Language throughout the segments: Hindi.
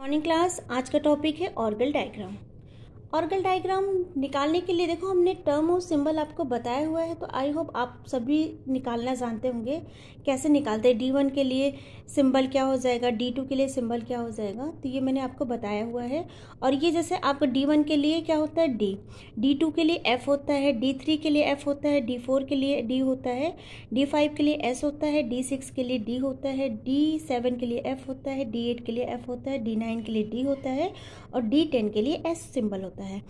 Morning class. आज का टॉपिक है ऑर्गल डायग्राम। ऑर्गल डायग्राम निकालने के लिए देखो हमने टर्म और सिंबल आपको बताया हुआ है, तो आई होप आप सभी निकालना जानते होंगे कैसे निकालते हैं। D1 के लिए सिंबल क्या हो जाएगा, D2 के लिए सिंबल क्या हो जाएगा, तो ये मैंने आपको बताया हुआ है। और ये जैसे आपको D1 के लिए क्या होता है D, D2 के लिए F होता है, D3 के लिए F होता है, D4 के लिए D होता है, D5 के लिए S होता है, D6 के लिए D होता है, D7 के लिए F होता है, D8 के लिए F होता है, D9 के लिए D होता है और D10 के लिए S सिंबल होता है।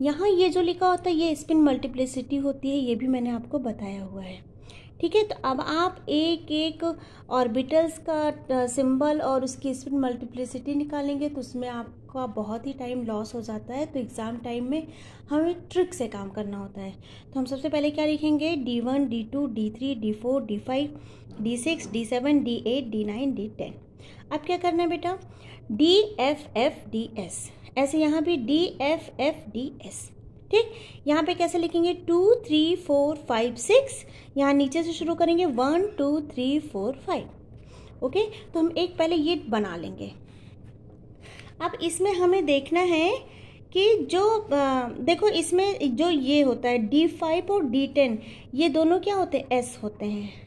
यहाँ ये जो लिखा होता है ये स्पिन मल्टीप्लिसिटी होती है, ये भी मैंने आपको बताया हुआ है। ठीक है, तो अब आप एक एक ऑर्बिटल्स का सिंबल और उसकी स्पिन मल्टीप्लिसिटी निकालेंगे तो उसमें आपका बहुत ही टाइम लॉस हो जाता है। तो एग्ज़ाम टाइम में हमें ट्रिक से काम करना होता है। तो हम सबसे पहले क्या लिखेंगे, D1, D2, D3, D4, D5, D6, D7, D8, D9, D10। अब क्या करना है बेटा, DFFDS, ऐसे यहाँ भी DFFDS। ठीक, यहाँ पे कैसे लिखेंगे 2 3 4 5 6, यहाँ नीचे से शुरू करेंगे 1 2 3 4 5। ओके, तो हम एक पहले ये बना लेंगे। अब इसमें हमें देखना है कि जो देखो इसमें जो ये होता है D5 और D10, ये दोनों क्या होते हैं, S होते हैं।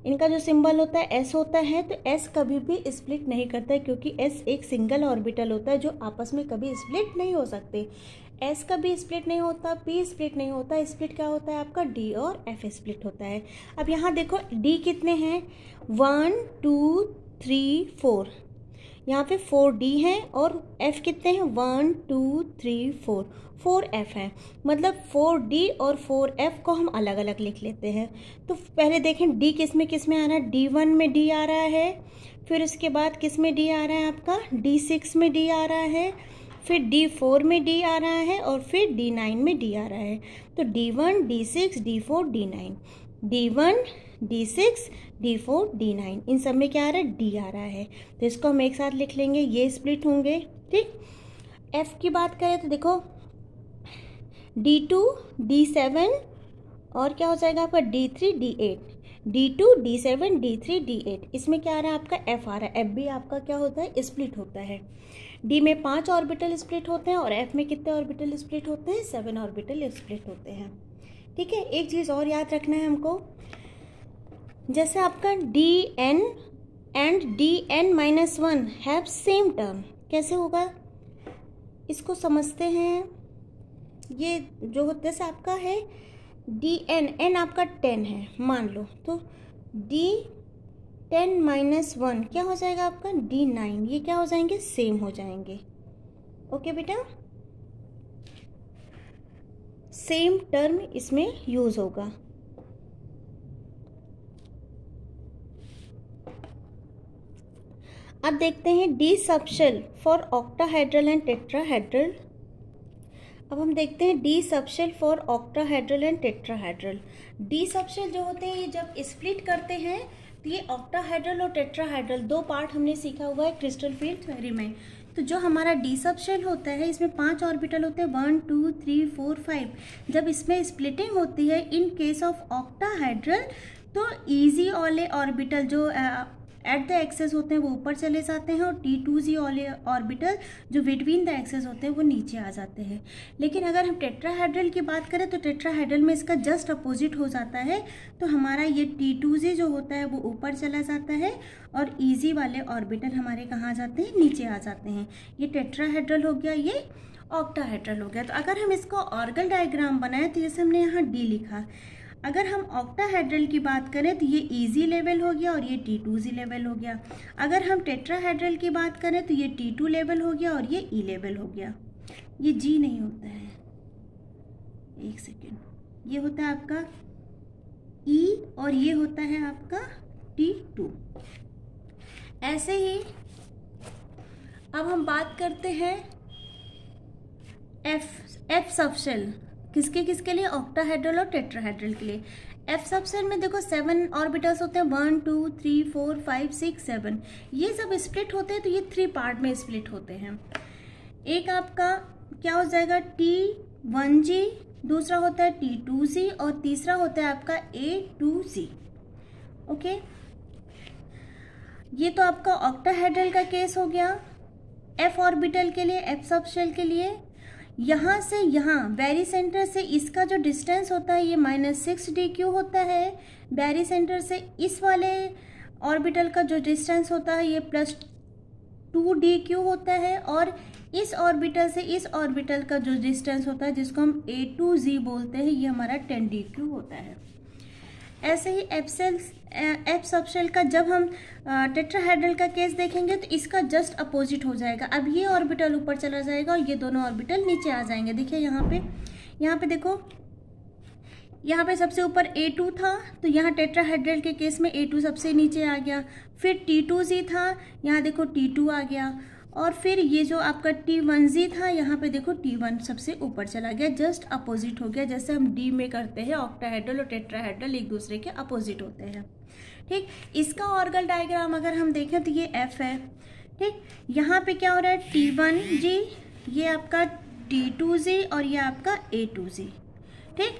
इनका जो सिंबल होता है S होता है, तो S कभी भी स्प्लिट नहीं करता है क्योंकि S एक सिंगल ऑर्बिटल होता है जो आपस में कभी स्प्लिट नहीं हो सकते। S कभी स्प्लिट नहीं होता, P स्प्लिट नहीं होता, स्प्लिट क्या होता है आपका D और F स्प्लिट होता है। अब यहाँ देखो D कितने हैं, 1 2 3 4, यहाँ पे 4D हैं और F कितने हैं, 1 2 3 4, 4F है। मतलब 4D और 4F को हम अलग अलग लिख लेते हैं। तो पहले देखें D किस में आ रहा है, D1 में D आ रहा है, फिर उसके बाद किस में D आ रहा है आपका, D6 में D आ रहा है, फिर D4 में D आ रहा है और फिर D9 में D आ रहा है। तो D1 D6 D4 D9, D1 D6 D4 D9, इन सब में क्या आ रहा है, D आ रहा है। तो इसको हम एक साथ लिख लेंगे, ये स्प्लिट होंगे। ठीक, F की बात करें तो देखो D2 D7 और क्या हो जाएगा आपका D3 D8, D2 D7 D3 D8, इसमें क्या आ रहा है आपका F आ रहा है। F भी आपका क्या होता है, स्प्लिट होता है। D में 5 ऑर्बिटल स्प्लिट होते हैं और F में कितने ऑर्बिटल स्प्लिट होते हैं, 7 ऑर्बिटल स्प्लिट होते हैं। ठीक है, एक चीज़ और याद रखना है हमको, जैसे आपका DN and DN-1 have same term, कैसे होगा इसको समझते हैं। ये जो होता है जैसे आपका है DN, N आपका 10 है मान लो, तो D10-1 क्या हो जाएगा आपका D9, ये क्या हो जाएंगे, सेम हो जाएंगे। ओके बेटा, सेम टर्म इसमें यूज होगा। अब देखते हैं D subshell for octahedral and tetrahedral. अब हम देखते हैं D subshell for octahedral and tetrahedral. D subshell जो होते हैं ये जब स्प्लिट करते हैं तो ये ऑक्टाहेड्रल और टेट्राहेड्रल दो पार्ट हमने सीखा हुआ है क्रिस्टल फील्ड थ्योरी में। तो जो हमारा डी सबशेल होता है इसमें 5 ऑर्बिटल होते हैं, 1 2 3 4 5। जब इसमें स्प्लिटिंग होती है इन केस ऑफ ऑक्टाहेड्रल तो ईजी वाले ऑर्बिटल जो एट द एक्सेस होते हैं वो ऊपर चले जाते हैं और T2Z वाले ऑर्बिटल जो बिटवीन द एक्सेस होते हैं वो नीचे आ जाते हैं। लेकिन अगर हम टेट्राहेड्रल की बात करें तो टेट्राहेड्रल में इसका जस्ट अपोजिट हो जाता है। तो हमारा ये T2Z जो होता है वो ऊपर चला जाता है और ईजी वाले ऑर्बिटल हमारे कहाँ आ जाते हैं, नीचे आ जाते हैं। ये टेट्राहेड्रल हो गया, ये ऑक्टाहेड्रल हो गया। तो अगर हम इसको ऑर्गल डायग्राम बनाएं तो जैसे हमने यहाँ D लिखा, अगर हम ऑक्टाहेड्रल की बात करें तो ये ईजी लेवल हो गया और ये T2Z लेवल हो गया। अगर हम टेट्राहेड्रल की बात करें तो ये T2 लेवल हो गया और ये E लेवल हो गया। ये G नहीं होता है, एक सेकेंड, ये होता है आपका E और ये होता है आपका T2। ऐसे ही अब हम बात करते हैं F सबशेल, किसके लिए, ऑक्टाहेड्रल और टेट्राहेड्रल के लिए। F सबशेल में देखो 7 ऑर्बिटल्स होते हैं, 1 2 3 4 5 6 7। ये जब स्प्लिट होते हैं तो ये 3 पार्ट में स्प्लिट होते हैं। एक आपका क्या हो जाएगा T1G, दूसरा होता है T2Z और तीसरा होता है आपका A2Z। ओके, ये तो आपका ऑक्टाहेड्रल का केस हो गया। एफ ऑर्बिटल के लिए, एफ सबशेल के लिए यहाँ से यहाँ बैरी सेंटर से इसका जो डिस्टेंस होता है ये -6dq होता है। बैरी सेंटर से इस वाले ऑर्बिटल का जो डिस्टेंस होता है ये +2dq होता है। और इस ऑर्बिटल से इस ऑर्बिटल का जो डिस्टेंस होता है जिसको हम a to z बोलते हैं ये हमारा 10dq होता है। ऐसे ही एफ सबशेल का जब हम टेट्राहेड्रल का केस देखेंगे तो इसका जस्ट अपोजिट हो जाएगा। अब ये ऑर्बिटल ऊपर चला जाएगा और ये दोनों ऑर्बिटल नीचे आ जाएंगे। देखिए यहाँ पे देखो, यहाँ पे सबसे ऊपर A2 था तो यहाँ टेट्राहेड्रल के केस में A2 सबसे नीचे आ गया। फिर T2z था, यहाँ देखो T2 आ गया। और फिर ये जो आपका T1z था यहाँ पे देखो T1 सबसे ऊपर चला गया, जस्ट अपोजिट हो गया। जैसे हम D में करते हैं, ऑक्टाहेड्रल और टेट्राहेड्रल एक दूसरे के अपोजिट होते हैं। ठीक, इसका ऑर्गल डायग्राम अगर हम देखें तो ये F है। ठीक, यहाँ पे क्या हो रहा है, T1g, ये आपका T2z और ये आपका A2z। ठीक,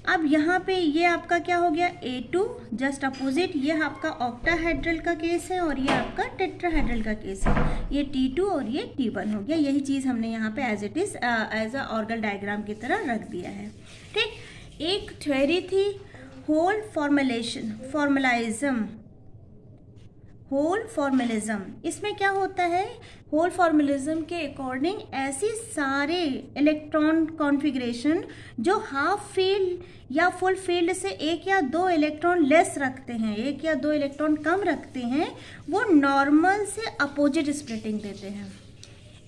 अब यहाँ पे ये आपका क्या हो गया, A2 जस्ट अपोजिट, ये आपका ऑक्टाहेड्रल का केस है और ये आपका टेट्राहेड्रल का केस है। ये T2 और ये T1 हो गया। यही चीज़ हमने यहाँ पे as it is as a Argand diagram की तरह रख दिया है। ठीक, एक थ्योरी थी होल फॉर्मलिज्म। इसमें क्या होता है, होल फॉर्मलिज्म के अकॉर्डिंग ऐसी सारे इलेक्ट्रॉन कॉन्फ़िगरेशन जो हाफ फील्ड या फुल फील्ड से एक या दो इलेक्ट्रॉन लेस रखते हैं, एक या दो इलेक्ट्रॉन कम रखते हैं, वो नॉर्मल से अपोजिट स्प्लिटिंग देते हैं।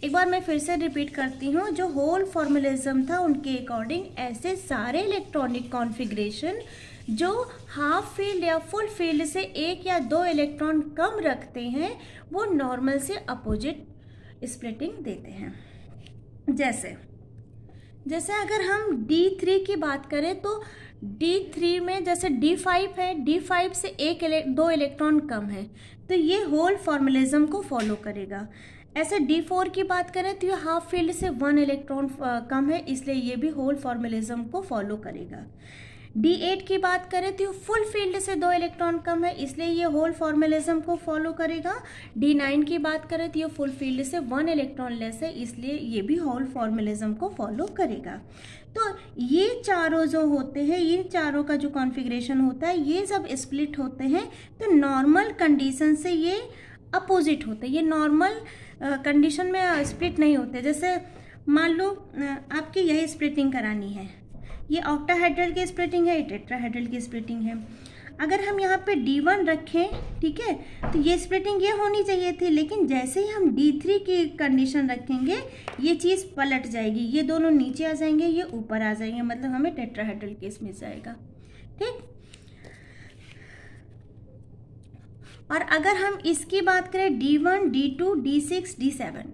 एक बार मैं फिर से रिपीट करती हूँ, जो होल फॉर्मलिज्म था उनके अकॉर्डिंग ऐसे सारे इलेक्ट्रॉनिक कॉन्फ़िगरेशन जो हाफ फील्ड या फुल फील्ड से एक या दो इलेक्ट्रॉन कम रखते हैं वो नॉर्मल से अपोजिट स्प्लिटिंग देते हैं। जैसे अगर हम D3 की बात करें तो D3 में जैसे D5 है, D5 से दो इलेक्ट्रॉन कम है तो ये होल फॉर्मलिज्म को फॉलो करेगा। ऐसे D4 की बात करें तो ये हाफ फील्ड से 1 इलेक्ट्रॉन कम है, इसलिए ये भी होल फॉर्मलिज्म को फॉलो करेगा। D8 की बात करें तो फुल फील्ड से 2 इलेक्ट्रॉन कम है, इसलिए ये होल फॉर्मलिज्म को फॉलो करेगा। D9 की बात करें तो ये फुल फील्ड से 1 इलेक्ट्रॉन लेस है, इसलिए ये भी होल फॉर्मलिज्म को फॉलो करेगा। तो ये चारों जो होते हैं, ये चारों का जो कॉन्फ़िगरेशन होता है, ये जब स्प्लिट होते हैं तो नॉर्मल कंडीशन से ये अपोजिट होते हैं। ये नॉर्मल कंडीशन में स्प्लिट नहीं होते। जैसे मान लो आपकी यही स्प्लिटिंग करानी है, ये ऑक्टाहेड्रल की स्प्लिटिंग है, ये टेट्राहेड्रल की स्प्लिटिंग है। अगर हम यहाँ पे D1 रखें, ठीक है, तो ये स्प्लिटिंग ये होनी चाहिए थी, लेकिन जैसे ही हम D3 की कंडीशन रखेंगे ये चीज़ पलट जाएगी, ये दोनों नीचे आ जाएंगे, ये ऊपर आ जाएंगे, मतलब हमें टेट्राहेड्रल केस मिल जाएगा। ठीक, और अगर हम इसकी बात करें D1, D2, D6, D7,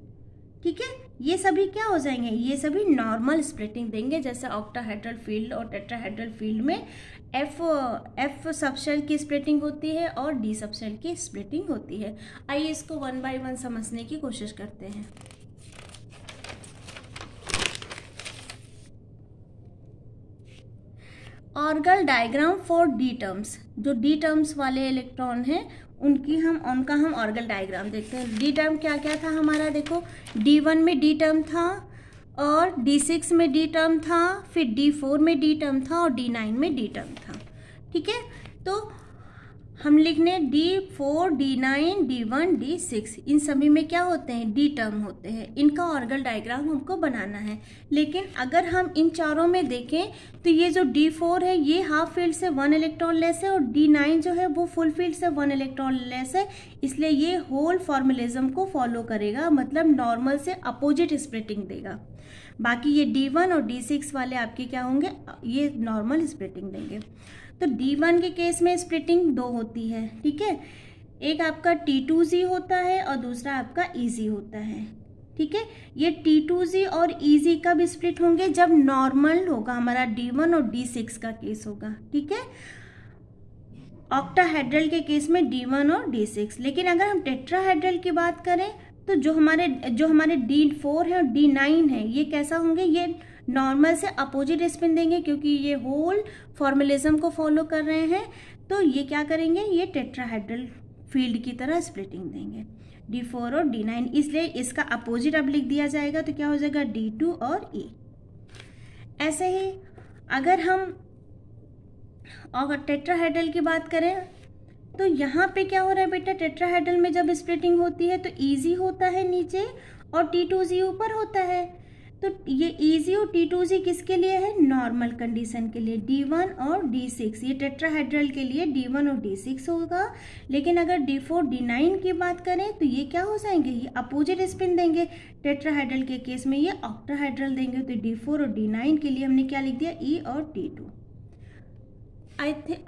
ठीक है, ये सभी क्या हो जाएंगे, ये सभी नॉर्मल स्प्लिटिंग देंगे। जैसे ऑक्टाहेड्रल फील्ड और टेट्राहेड्रल फील्ड में एफ सबशेल की स्प्लिटिंग होती है और डी सबशेल की स्प्लिटिंग होती है। आइए इसको 1 बाय 1 समझने की कोशिश करते हैं। Orgel diagram for D terms, जो डी टर्म्स वाले इलेक्ट्रॉन हैं उनका हम ऑर्गल डायग्राम देखते हैं। डी टर्म क्या क्या था हमारा, देखो D1 में डी टर्म था और D6 में डी टर्म था, फिर D4 में डी टर्म था और D9 में डी टर्म था। ठीक है, तो हम लिखने D4, D9, D1, D6, इन सभी में क्या होते हैं, डी टर्म होते हैं। इनका ऑर्गल डायग्राम हमको बनाना है। लेकिन अगर हम इन चारों में देखें तो ये जो D4 है ये हाफ फील्ड से 1 इलेक्ट्रॉन लेस है और D9 जो है वो फुल फील्ड से 1 इलेक्ट्रॉन लेस है, इसलिए ये होल फॉर्मलिज्म को फॉलो करेगा, मतलब नॉर्मल से अपोजिट स्प्लिटिंग देगा। बाकी ये D1 और D6 वाले आपके क्या होंगे, ये नॉर्मल स्प्लिटिंग देंगे। तो D1 के केस में स्प्लिटिंग 2 होती है। ठीक है, एक आपका T2z होता है और दूसरा आपका EZ होता है। ठीक है, ये T2z और EZ कब स्प्लिट होंगे, जब नॉर्मल होगा, हमारा D1 और D6 का केस होगा। ठीक है, ऑक्टाहेड्रल के केस में D1 और D6। लेकिन अगर हम टेट्राहेड्रल की बात करें तो जो हमारे D4 है और D9 है ये कैसा होंगे, ये नॉर्मल से अपोजिट स्पिन देंगे, क्योंकि ये होल फॉर्मलिज्म को फॉलो कर रहे हैं। तो ये क्या करेंगे, ये टेट्राहेड्रल फील्ड की तरह स्प्लिटिंग देंगे। D4 और D9, इसलिए इसका अपोजिट अब लिख दिया जाएगा तो क्या हो जाएगा D2 और E। ऐसे ही अगर हम टेट्राहेड्रल की बात करें तो यहाँ पे क्या हो रहा है बेटा, टेट्राहेड्रल में जब स्प्लिटिंग होती है तो ईजी होता है नीचे और T2Z ऊपर होता है। तो ये ईजी और T2Z किसके लिए है, नॉर्मल कंडीशन के लिए, D1 और D6। ये टेट्राहेड्रल के लिए D1 और D6 होगा। लेकिन अगर D4 D9 की बात करें तो ये क्या हो जाएंगे, ये अपोजिट स्पिन देंगे। टेट्राहेड्रल के केस में ये ऑक्टाहेड्रल देंगे। तो D4 और D9 के लिए हमने क्या लिख दिया, E और T2।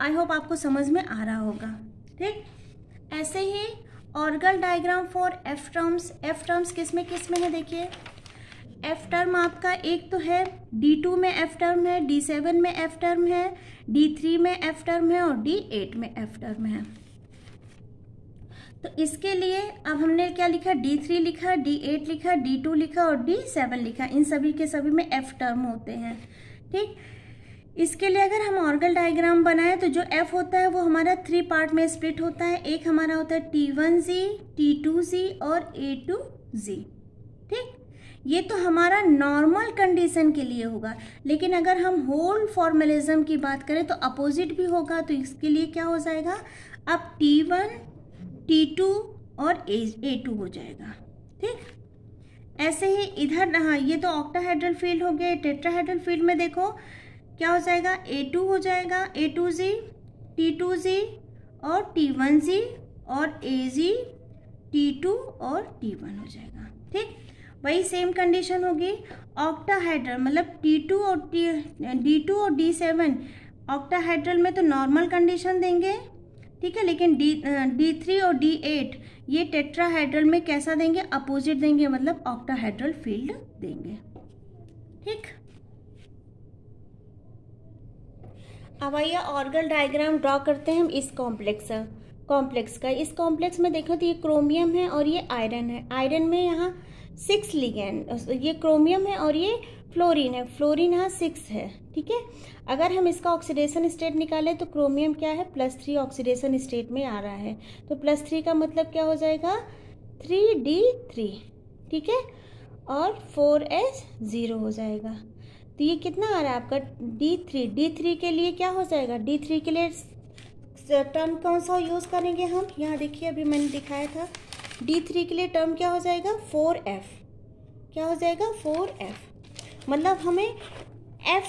आई होप आपको समझ में आ रहा होगा। ठीक, ऐसे ही Argand diagram for F terms. F terms किस में है, देखिए एफ टर्म आपका एक तो है D2 में एफ टर्म है, D7 में एफ टर्म है, D3 में एफ टर्म है और D8 में एफ टर्म है। तो इसके लिए अब हमने क्या लिखा, D3 लिखा, D8 लिखा, D2 लिखा और D7 लिखा। इन सभी के सभी में एफ टर्म होते हैं। ठीक, इसके लिए अगर हम ऑर्गल डायग्राम बनाएं तो जो एफ होता है वो हमारा 3 पार्ट में स्प्लिट होता है। एक हमारा होता है T1Z, T2Z और A2Z। ठीक, ये तो हमारा नॉर्मल कंडीशन के लिए होगा। लेकिन अगर हम होल फॉर्मलिज्म की बात करें तो अपोजिट भी होगा। तो इसके लिए क्या हो जाएगा, अब T1, T2 और A2 हो जाएगा। ठीक, ऐसे ही इधर, हाँ ये तो ऑक्टाहेड्रल फील्ड हो गया। टेट्राहेड्रल फील्ड में देखो क्या हो जाएगा, A2 हो जाएगा, A2Z, T2Z और T1Z और AZ, T2 और T1 हो जाएगा। ठीक, वही सेम कंडीशन होगी ऑक्टाहेड्रल, मतलब D2 और D7 ऑक्टाहेड्रल में तो नॉर्मल कंडीशन देंगे। ठीक है, लेकिन D3 और D8 ये टेट्राहेड्रल में कैसा देंगे, अपोजिट देंगे, मतलब ऑक्टाहेड्रल फील्ड देंगे। ठीक, अब आइए ऑर्गल डायग्राम ड्रॉ करते हैं हम इस कॉम्प्लेक्स का। इस कॉम्प्लेक्स में देखो तो ये क्रोमियम है और ये आयरन है। आयरन में यहाँ 6 लिगेंड, ये क्रोमियम है और ये फ्लोरीन है। फ्लोरीन यहाँ 6 है। ठीक है, अगर हम इसका ऑक्सीडेशन स्टेट निकालें तो क्रोमियम क्या है, +3 ऑक्सीडेशन स्टेट में आ रहा है। तो +3 का मतलब क्या हो जाएगा, 3D3। ठीक है, और 4S0 हो जाएगा। तो ये कितना आ रहा है आपका D3 के लिए क्या हो जाएगा, D3 के लिए टर्म कौन सा यूज़ करेंगे हम, यहाँ देखिए अभी मैंने दिखाया था। D3 के लिए टर्म क्या हो जाएगा, 4F। क्या हो जाएगा, 4F। मतलब हमें F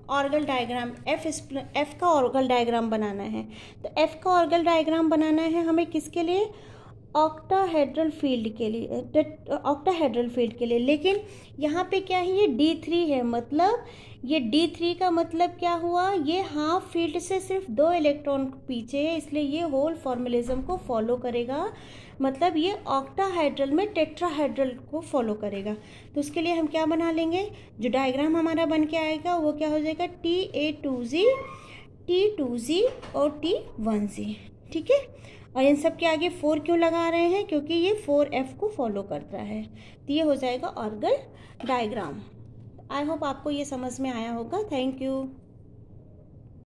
ऑर्गल डायग्राम, F का ऑर्गल डायग्राम बनाना है। तो F का ऑर्गल डायग्राम बनाना है हमें किसके लिए, ऑक्टाहेड्रल फील्ड के लिए। लेकिन यहाँ पे क्या है, ये D3 है, मतलब ये D3 का मतलब क्या हुआ, ये हाफ फील्ड से सिर्फ 2 इलेक्ट्रॉन पीछे है, इसलिए ये होल फॉर्मुलिज्म को फॉलो करेगा। मतलब ये ऑक्टाहेड्रल में टेट्राहेड्रल को फॉलो करेगा। तो उसके लिए हम क्या बना लेंगे, जो डायग्राम हमारा बन के आएगा वो क्या हो जाएगा, TA2Z, T2Z और T1Z। ठीक है, और इन सब के आगे 4 क्यों लगा रहे हैं, क्योंकि ये 4F को फॉलो करता है। तो ये हो जाएगा ऑर्गल डायग्राम। आई होप आपको ये समझ में आया होगा। Thank you.